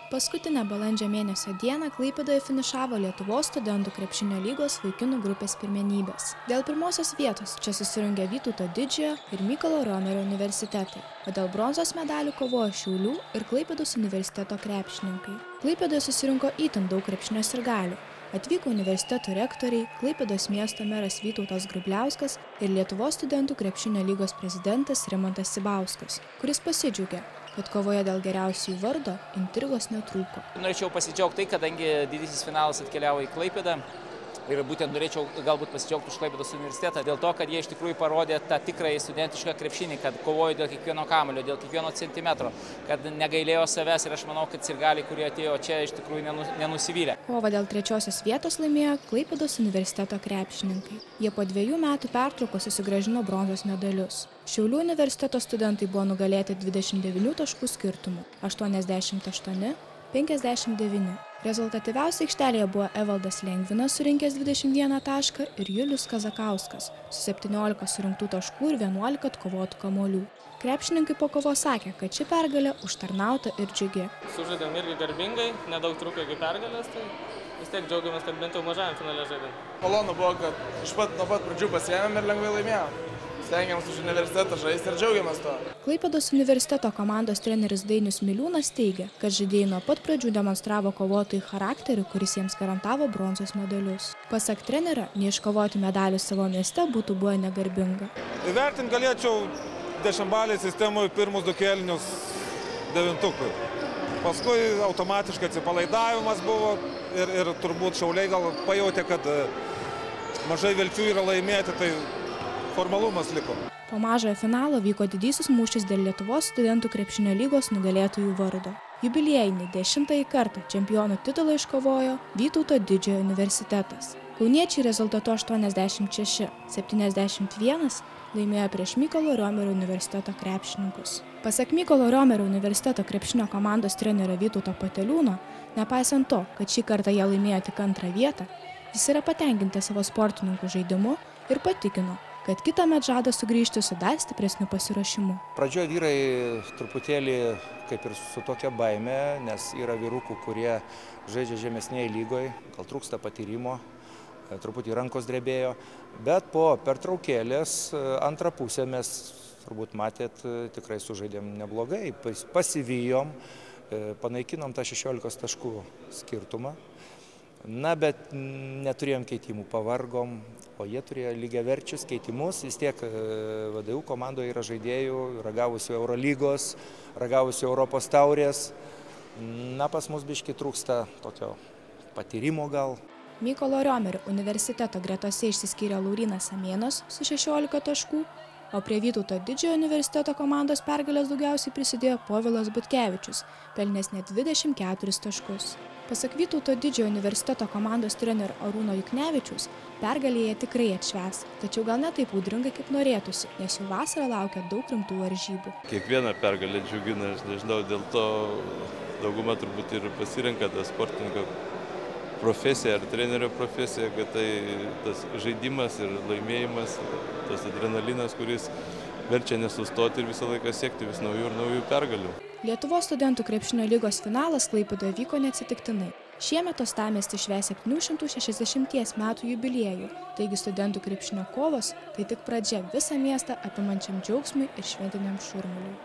Paskutinę balandžio mėnesio dieną Klaipėdoje finišavo Lietuvos studentų krepšinio lygos vaikinų grupės pirmenybės. Dėl pirmosios vietos čia susirungė Vytauto Didžiojo ir Mykolo Riomerio universitetai, o dėl bronzos medalių kovojo Šiaulių ir Klaipėdos universiteto krepšininkai. Klaipėdoje susirinko itin daug krepšinio sirgalių. Atvyko universiteto rektoriai, Klaipėdos miesto meras Vytautas Grubliauskas ir Lietuvos studentų krepšinio lygos prezidentas Rimantas Cibauskas, kuris pasidžiaugė, kad kovoje dėl geriausiųjų vardo intrigos netrūko. Norėčiau pasidžiaugti tai, kadangi didysis finalas atkeliavo į Klaipėdą ir būtent norėčiau galbūt pasidžiaugti už Klaipėdos universitetą dėl to, kad jie iš tikrųjų parodė tą tikrąjį studentišką krepšinį, kad kovojo dėl kiekvieno kamuolio, dėl kiekvieno centimetro, kad negailėjo savęs ir aš manau, kad sirgaliai, kurie atėjo čia, iš tikrųjų nenusivylė. Kovą dėl trečiosios vietos laimėjo Klaipėdos universiteto krepšininkai. Jie po 2 metų pertraukos susigrąžino bronzos medalius. Šiaulių universiteto studentai buvo nugalėti 29 taškų skirtumu – 88–59. Rezultatyviausia aikštelėje buvo Evaldas Lengvinas surinkęs 21 tašką ir Julius Kazakauskas su 17 surinktų taškų ir 11 atkovotų kamuolių. Krepšininkai po kovos sakė, kad ši pergalė užtarnauta ir džiugi. Sužaidėm irgi garbingai, nedaug trūko iki pergalės, tai vis tiek džiaugiamės, kad bent jau mažajam finale žaidėm. Malonu buvo, kad nuo pat pradžių pasiėmėm ir lengvai laimėjom. Stengiamės už universitetą žaisti ir džiaugiamės to. Klaipėdos universiteto komandos treneris Dainius Miliūnas teigia, kad žaidėjai nuo pat pradžių demonstravo kovotojų charakterį, kuris jiems garantavo bronzos medalius. Pasak trenerio, neiškovoti medalių savo mieste būtų buvę negarbinga. Įvertinti galėčiau dešimtbalėj sistemoje pirmus 2 kėlinius 9. Paskui automatiškai atsipalaidavimas buvo ir turbūt Šiauliai gal pajautė, kad mažai vilčių yra laimėti, tai formalumas liko. Po mažojo finalo vyko didysis mūšis dėl Lietuvos studentų krepšinio lygos nugalėtojų vardo. Jubiliejinį 10. kartą čempionų titulą iškovojo Vytauto Didžiojo universitetas. Kauniečiai rezultatu 86–71 laimėjo prieš Mykolo Riomerio universiteto krepšininkus. Pasak Mykolo Riomerio universiteto krepšinio komandos trenerio Vytauto Pateliūno, nepaisant to, kad šį kartą jie laimėjo tik 2. vietą, jis yra patenkintas savo sportininkų žaidimu ir patikino, kad kitąmet žada sugrįžti su dar stipresniu pasiruošimu. Pradžioje vyrai truputėlį kaip ir su tokia baime, nes yra vyrukų, kurie žaidžia žemesnėje lygoje, gal trūksta patyrimo, truputį rankos drebėjo, bet po pertraukėlės antrą pusę mes, turbūt matėt, tikrai sužaidėm neblogai, pasivijom, panaikinom tą 16 taškų skirtumą. Na, bet neturėjom keitimų, pavargom, o jie turėjo lygiaverčius keitimus. Vis tiek VDU komandoje yra žaidėjų, ragavusių Eurolygos, ragavusių Europos taurės. Na, pas mus biškį trūksta tokio patyrimo gal. Mykolo Riomerio universiteto gretose išsiskyrė Laurynas Samėnas su 16 taškų, o prie Vytauto Didžiojo universiteto komandos pergalės daugiausiai prisidėjo Povilas Butkevičius, pelnęs net 24 taškus. Pasak Vytauto Didžiojo universiteto komandos trenerio Arūno Juknevičiaus, pergalę jie tikrai atšvęs, tačiau gal ne taip audringai, kaip norėtųsi, nes jau vasarą laukia daug rimtų varžybų. Kiekvieną pergalę džiugina, aš nežinau, dėl to dauguma turbūt ir pasirenka tą sportininko profesiją ar trenerio profesiją, kad tai tas žaidimas ir laimėjimas, tas adrenalinas, kuris verčia nesustoti ir visą laiką siekti vis naujų ir naujų pergalių. Lietuvos studentų krepšinio lygos finalas Klaipėdoje vyko neatsitiktinai. Šiemet uostamiestis švęs 760 metų jubiliejų, taigi studentų krepšinio kovos tai tik pradžia visą miestą apimančiam džiaugsmui ir šventiniam šurmuliui.